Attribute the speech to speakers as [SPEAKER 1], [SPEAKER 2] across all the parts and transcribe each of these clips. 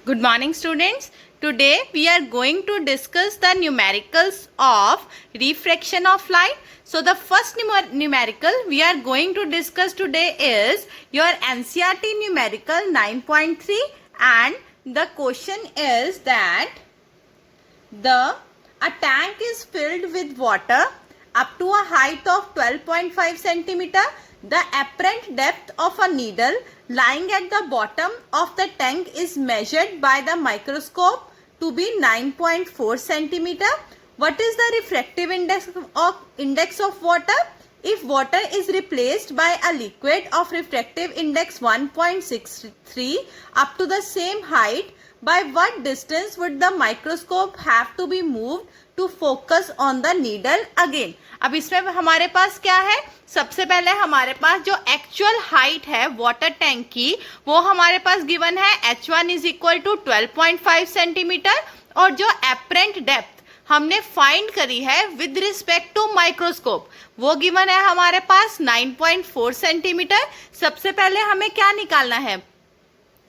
[SPEAKER 1] Good morning, students. Today we are going to discuss the numericals of refraction of light. So the first numerical we are going to discuss today is your NCERT numerical 9.3, and the question is that a tank is filled with water up to a height of 12.5 centimeter. The apparent depth of a needle lying at the bottom of the tank is measured by the microscope to be 9.4 centimeter. What is the refractive index of water? If water is replaced by a liquid of refractive index 1.63 up to the same height, by what distance would the microscope have to be moved to focus on the needle again? अब इसमें हमारे पास क्या है, सबसे पहले हमारे पास जो actual height है वाटर टैंक की वो हमारे पास गिवन है h1 is equal to 12.5 centimetre, और जो एपरेंट डेप्थ हमने फाइंड करी है विद रिस्पेक्ट टू माइक्रोस्कोप वो गिवन है हमारे पास 9.4 सेंटीमीटर. सबसे पहले हमें क्या निकालना है,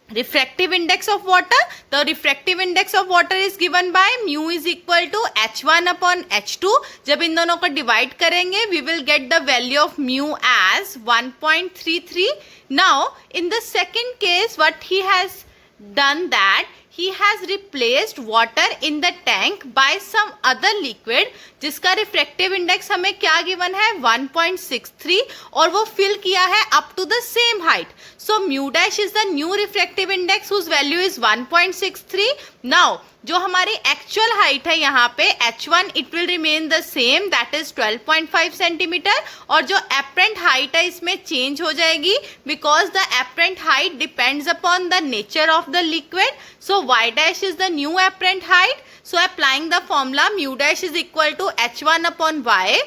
[SPEAKER 1] refractive index of water. The refractive index of water is given by mu is equal to h1 upon h2. जब इन दोनों को डिवाइड करेंगे we will get the value of mu as 1.33. Now in the second case what he has done that he has replaced water in the tank by some other liquid जिसका refractive index हमें क्या given है 1.63, और वो fill किया है up to the same height. So mu dash is the new refractive index whose value is 1.63. Now जो हमारी एक्चुअल हाइट है यहाँ पे h1 it will remain the same that is 12.5 centimetre, और जो एपरेंट हाइट है इसमें चेंज हो जाएगी because the apparent height depends upon the nature of the liquid. So y dash is the new apparent height. So applying the formula mu dash is equal to h1 upon y.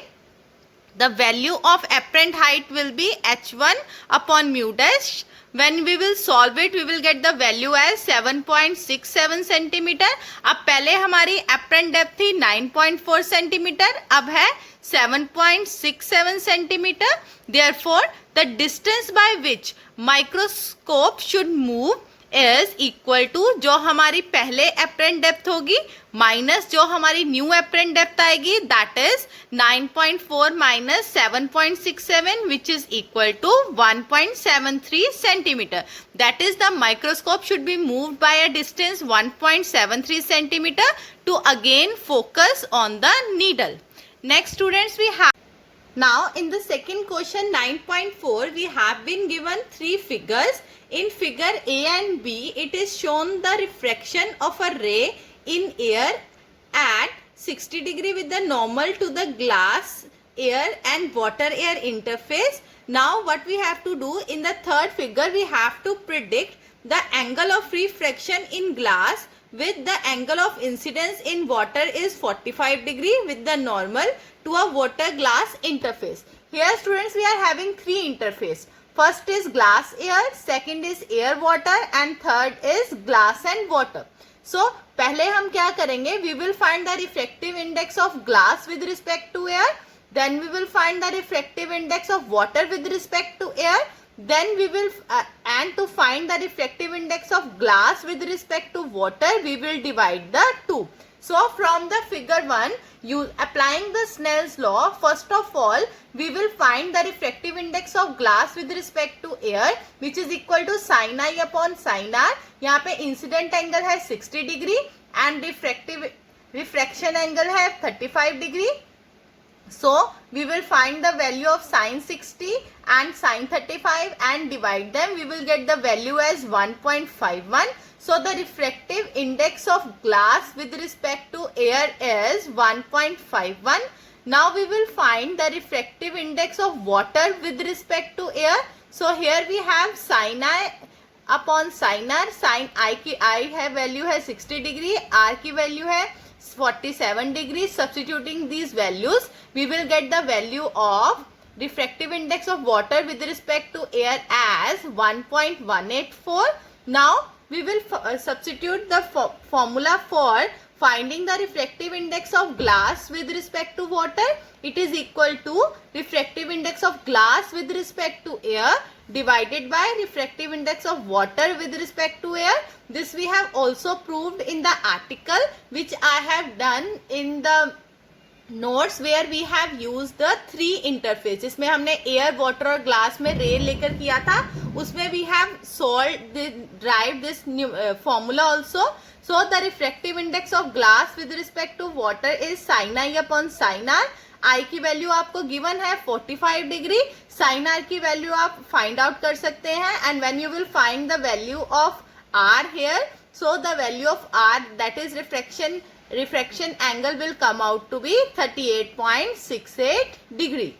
[SPEAKER 1] The value of apparent height will be h1 upon mu dash. When we will solve it, we will get the value as 7.67 centimeter. अब पहले हमारी apparent depth थी 9.4 centimeter, अब है 7.67 centimeter. Therefore, the distance by which microscope should move is equal to जो हमारी पहले apparent depth होगी माइनस जो हमारी न्यू एपरेंट डेप्थ आएगी that is 9.4 minus 7.67 which is equal to 1.73 centimetre. That is the microscope should be moved by a distance 1.73 centimetre to again focus on the needle. Next students we have now in the second question 9.4 we have been given three figures. In figure A and B it is shown the refraction of a ray in air at 60 degree with the normal to the glass air and water air interface. Now what we have to do in the third figure, we have to predict the angle of refraction in glass with the angle of incidence in water is 45 degree with the normal to a water glass interface. Here students we are having three interface. First is glass air, second is air water and third is glass and water. So पहले हम क्या करेंगे, we will find the refractive index of glass with respect to air, then we will find the refractive index of water with respect to air, then we will and to find the refractive index of glass with respect to water we will divide the two. So from the figure 1, you applying the Snell's law, first of all we will find the refractive index of glass with respect to air which is equal to sin I upon sin r. यहाँ पे incident angle है 60 degree and refraction angle है 35 degree. So we will find the value of sin 60 and sin 35 and divide them. We will get the value as 1.51. So the refractive index of glass with respect to air is 1.51. Now we will find the refractive index of water with respect to air. So here we have sin I upon sin r. sin I की I है value है 60 degree, r की value है 47 degrees. Substituting these values we will get the value of refractive index of water with respect to air as 1.184. Now we will substitute the formula for finding the refractive index of glass with respect to water, it is equal to refractive index of glass with respect to air divided by refractive index of water with respect to air. This we have also proved in the article which I have done in the notes where we have use the 3 interface, जिसमें हमने air, water और glass में रे लेकर किया था. उसमें we have solve derive this formula also. So the refractive index of glass with respect to water is sine I upon sine R. I की वैल्यू आपको गिवन है 45 डिग्री. साइन आर की वैल्यू आप फाइंड आउट कर सकते हैं. And when you will find the value of R here, so the value of r, that is refraction angle, will come out to be 38.68 degree.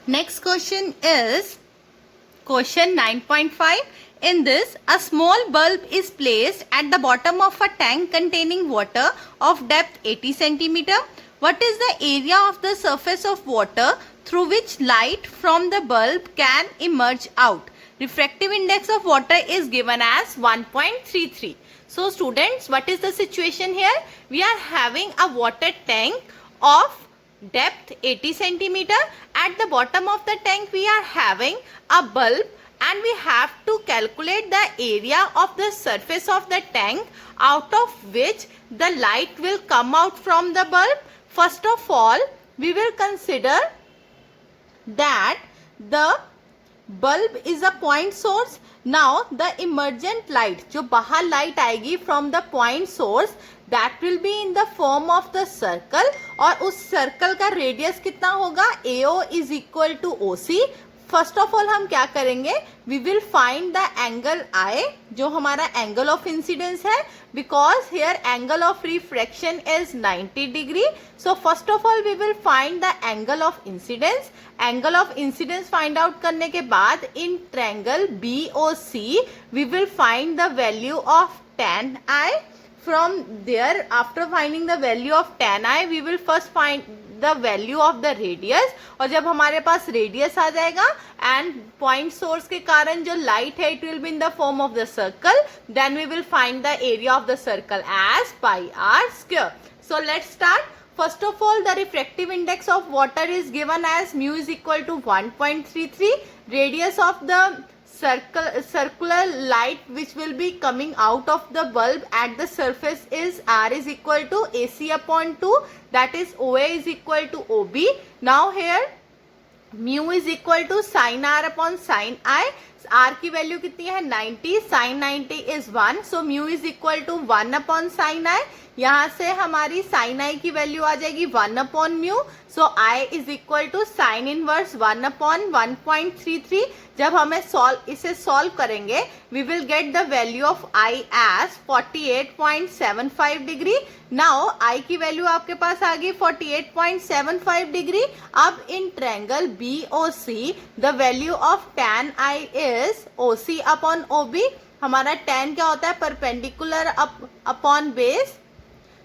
[SPEAKER 1] Next question is question 9.5. In this, a small bulb is placed at the bottom of a tank containing water of depth 80 centimeter. What is the area of the surface of water through which light from the bulb can emerge out? Refractive index of water is given as 1.33. So students, what is the situation here? We are having a water tank of depth 80 centimeter. At the bottom of the tank we are having a bulb, and we have to calculate the area of the surface of the tank out of which the light will come out from the bulb. First of all, we will consider that the bulb is a point source. Now the emergent light, जो बाहर light आएगी from the point source, that will be in the form of the circle. और उस circle का radius कितना होगा? AO is equal to OC. First of all हम क्या करेंगे? We will find the angle I, जो हमारा एंगल ऑफ इंसिडेंस है, because here angle of refraction is 90 degree. So first of all we will find the angle of incidence. Angle of incidence find out करने के बाद in triangle BOC we will find the value of tan I. From there, after finding the value of tan I, we will first find the value of the radius. और जब हमारे पास radius आ जाएगा and point source के कारण जो light है, it will be in the form of the circle, then we will find the area of the circle as pi r square. So let's start. First of all, the refractive index of water is given as mu is equal to 1.33. Radius of the circular light which will be coming out of the bulb at the surface is r is equal to AC upon 2, that is OA is equal to OB. Now here mu is equal to sin r upon sin I. r की value कितनी है? 90. sin 90 is 1, so mu is equal to 1 upon sin I. यहाँ से हमारी sin I की value आ जाएगी 1 upon mu. So I is equal to sin inverse 1 upon 1.33. जब हमें इसे सॉल्व करेंगे, we will get the value of I as 48.75 degree. Now I की वैल्यू आपके पास आ गई 48.75 डिग्री. अब इन triangle BOC the value of tan I is OC upon OB. हमारा tan क्या होता है? Perpendicular upon base.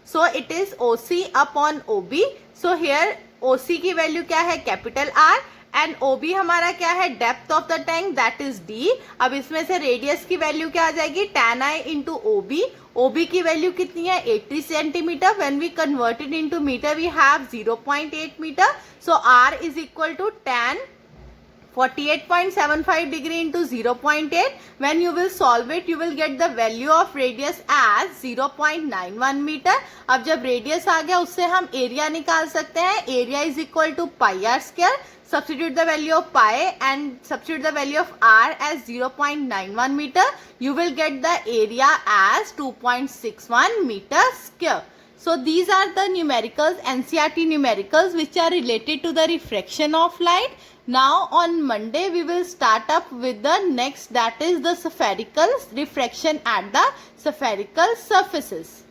[SPEAKER 1] So it is OC upon OB. So here OC की value क्या है? Capital R. एंड OB हमारा क्या है? Depth of the tank, that is D. अब इसमें से रेडियस की वैल्यू क्या आ जाएगी? tan I into OB. OB की वैल्यू कितनी है? 80 centimetre. When we converted into metre we have 0.8 metre. So R is equal to tan 48.75 degree into 0.8. When you will solve it, you will get the value of radius as 0.91 meter. अब जब radius आ गया, उससे हम area निकाल सकते हैं. Area is equal to pi r square. Substitute the value of pi and substitute the value of r as 0.91 meter. You will get the area as 2.61 meter square. So these are the numericals, NCERT numericals, which are related to the refraction of light. Now on Monday we will start up with the next, that is the spherical refraction at the spherical surfaces.